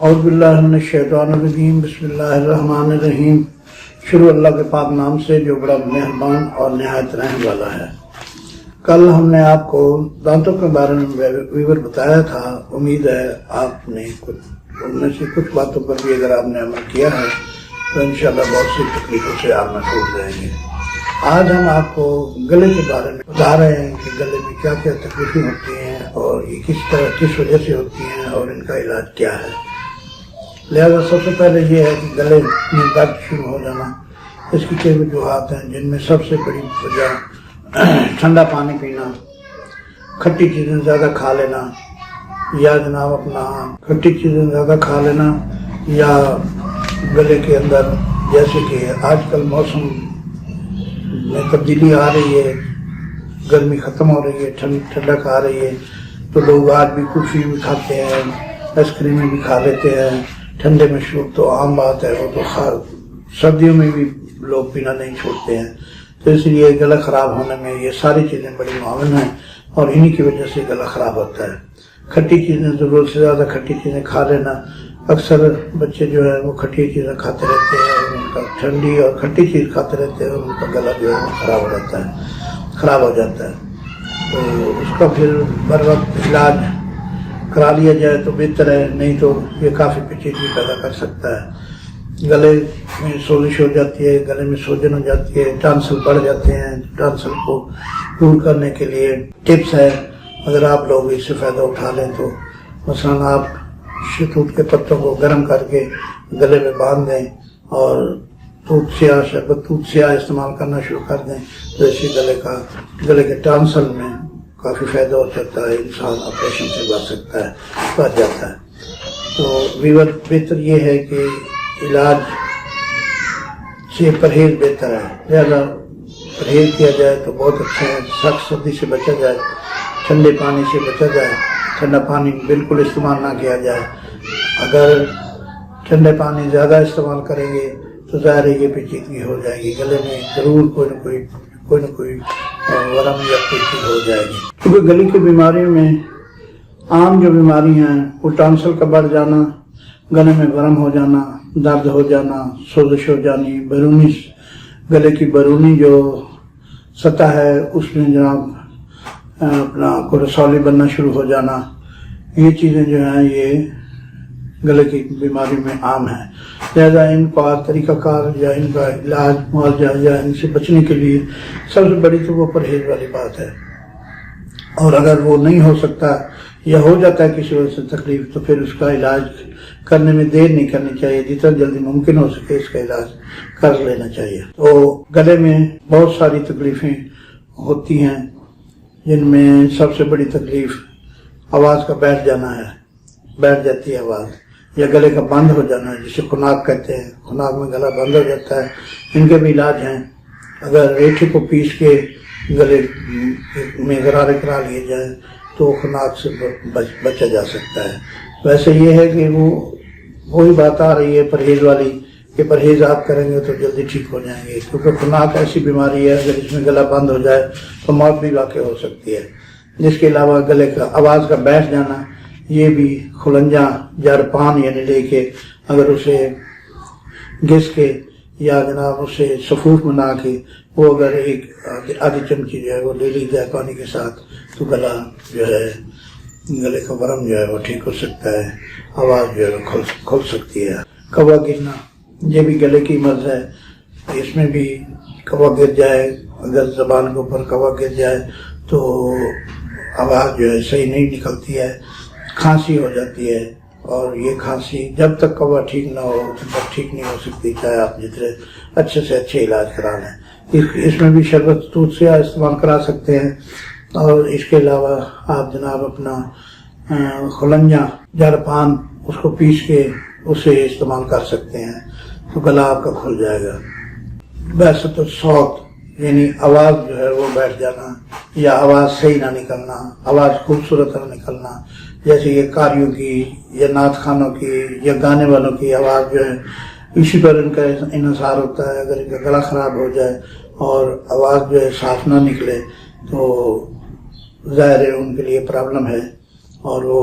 اعوذ باللہ من الشیطان الرجیم، بسم اللہ الرحمن الرحیم۔ شروع اللہ کے پاک نام سے جو بڑا مہربان اور نہایت رحم والا ہے۔ کل ہم نے آپ کو دانتوں کے بارے میں ویور بتایا تھا۔ امید ہے آپ نے ان میں سے کچھ باتوں پر بھی اگر آپ نے عمل کیا ہے تو انشاءاللہ بہت سی تکلیفوں سے آپ محفوظ رہیں گے۔ آج ہم آپ کو گلے کے بارے میں بتا رہے ہیں کہ گلے میں کیا کیا تکلیفیں ہوتی ہیں اور یہ کس وجہ سے ہوتی ہیں اور ان کا علاج کیا ہے۔ لہذا سب سے پہلے یہ ہے کہ گلے میں درد شروع ہو جانا، اس کی کئی وجوہات ہیں، جن میں سب سے بڑی وجہ ٹھنڈا پانی پینا، کھٹی چیزیں زیادہ کھا لینا، یا جناب اپنا کھٹی چیزیں زیادہ کھا لینا، یا گلے کے اندر جیسے کہ آج کل موسم میں تبدیلی آ رہی ہے، گرمی ختم ہو رہی ہے، ٹھنڈک آ رہی ہے، تو لوگ آج بھی کلفی بھی کھاتے ہیں، آئس کریمیں بھی کھا لیتے ہیں۔ ٹھنڈے میں شروع تو عام بات ہے، وہ تو سردیوں میں بھی لوگ پینا نہیں چھوڑتے ہیں، تو اس لیے گلا خراب ہونے میں یہ ساری چیزیں بڑی معاون ہیں اور انہی کی وجہ سے گلا خراب ہوتا ہے۔ کھٹی چیزیں، ضرورت سے زیادہ کھٹی چیزیں کھا لینا، اکثر بچے جو ہے وہ کھٹی چیزیں کھاتے رہتے ہیں، ان کا ٹھنڈی اور کھٹی چیز کھاتے رہتے ہیں اور ان کا گلا جو ہے خراب ہو جاتا ہے۔ تو اس کا پھر بر وقت علاج کرا لیا جائے تو بہتر ہے، نہیں تو یہ کافی پیچیدگی پیدا کر سکتا ہے۔ گلے میں سوزش ہو جاتی ہے، گلے میں سوجن ہو جاتی ہے، ٹانسل بڑھ جاتے ہیں۔ ٹانسل کو دور کرنے کے لیے ٹپس ہے، اگر آپ لوگ اس سے فائدہ اٹھا لیں تو مثلاً آپ شہتوت کے پتوں کو گرم کر کے گلے میں باندھ دیں اور شربت توت سیاہ استعمال کرنا شروع کر دیں تو اس سے گلے کے ٹانسل میں کافی فائدہ ہو سکتا ہے، انسان آپریشن سے بچ جاتا ہے۔ تو ویور بہتر یہ ہے کہ علاج سے پرہیز بہتر ہے، لہذا پرہیز کیا جائے تو بہت اچھا ہے۔ سخت سردی سے بچا جائے، ٹھنڈے پانی سے بچا جائے، ٹھنڈا پانی بالکل استعمال نہ کیا جائے۔ اگر ٹھنڈے پانی زیادہ استعمال کریں گے تو ظاہر ہے یہ پیچیدگی ہو جائے گی، گلے میں ضرور کوئی نہ کوئی ورم یا کوئی چیز ہو جائے گی۔ کیونکہ گلے کی بیماریوں میں عام جو بیماری ہیں وہ ٹانسل کا بڑھ جانا، گلے میں ورم ہو جانا، درد ہو جانا، سوزش ہو جانی، گلے کی بیرونی جو سطح ہے اس میں جناب اپنا کو رسولی بننا شروع ہو جانا، یہ چیزیں جو ہیں یہ گلے کی بیماری میں عام ہیں۔ لہذا ان کا طریقہ کار یا ان کا علاج معالجہ یا ان سے بچنے کے لیے سب سے بڑی تو وہ پرہیز والی بات ہے، اور اگر وہ نہیں ہو سکتا یا ہو جاتا ہے کسی وجہ سے تکلیف تو پھر اس کا علاج کرنے میں دیر نہیں کرنی چاہیے، جتنا جلدی ممکن ہو سکے اس کا علاج کر لینا چاہیے۔ تو گلے میں بہت ساری تکلیفیں ہوتی ہیں، جن میں سب سے بڑی تکلیف آواز کا بیٹھ جاتی ہے آواز، یا گلے کا بند ہو جانا ہے جسے خناق کہتے ہیں، خناق میں گلا بند ہو جاتا ہے۔ ان کے بھی علاج ہیں، اگر ریٹھی کو پیس کے گلے میں غرارے کرا لیے جائیں تو خناق سے بچا جا سکتا ہے۔ ویسے یہ ہے کہ وہی بات آ رہی ہے پرہیز والی کہ پرہیز آپ کریں گے تو جلدی ٹھیک ہو جائیں گے، کیونکہ خناق ایسی بیماری ہے اگر اس میں گلا بند ہو جائے تو موت بھی واقع ہو سکتی ہے۔ جس کے علاوہ گلے کا آواز کا بیٹھ جانا، یہ بھی خلنجاں جرپان یعنی لے کے اگر اسے گھس کے یا جناب اسے صفوف بنا کے وہ اگر ایک آدھی چمچی جو ہے وہ لے لی جائے پانی کے ساتھ تو گلا جو ہے گلے کا ورم جو ہے وہ ٹھیک ہو سکتا ہے، آواز جو ہے وہ کھل سکتی ہے۔ کوا گرنا یہ بھی گلے کی مرض ہے، اس میں بھی کوا گر جائے، اگر زبان کے اوپر کوا گر جائے تو آواز جو ہے صحیح نہیں نکلتی ہے، کھانسی ہو جاتی ہے، اور یہ کھانسی جب تک کوا ٹھیک نہ ہو تب تک ٹھیک نہیں ہو سکتی، چاہے آپ جتنے اچھے سے اچھے علاج کرا لیں۔ اس میں بھی شربت توت سیاہ استعمال کرا سکتے ہیں، اور اس کے علاوہ آپ جناب اپنا خلنجاں جرپان اس کو پیس کے اسے استعمال کر سکتے ہیں تو گلا آپ کا کھل جائے گا۔ ویسے تو صوت یعنی آواز جو ہے وہ بیٹھ جانا یا آواز صحیح نہ نکلنا، آواز خوبصورت نہ نکلنا، جیسے یہ قاریوں کی یا نعت خوانوں کی یا گانے والوں کی آواز جو ہے اسی پر ان کا انحصار ہوتا ہے۔ اگر ان کا گلا خراب ہو جائے اور آواز جو ہے صاف نہ نکلے تو ظاہر ہے ان کے لیے پرابلم ہے، اور وہ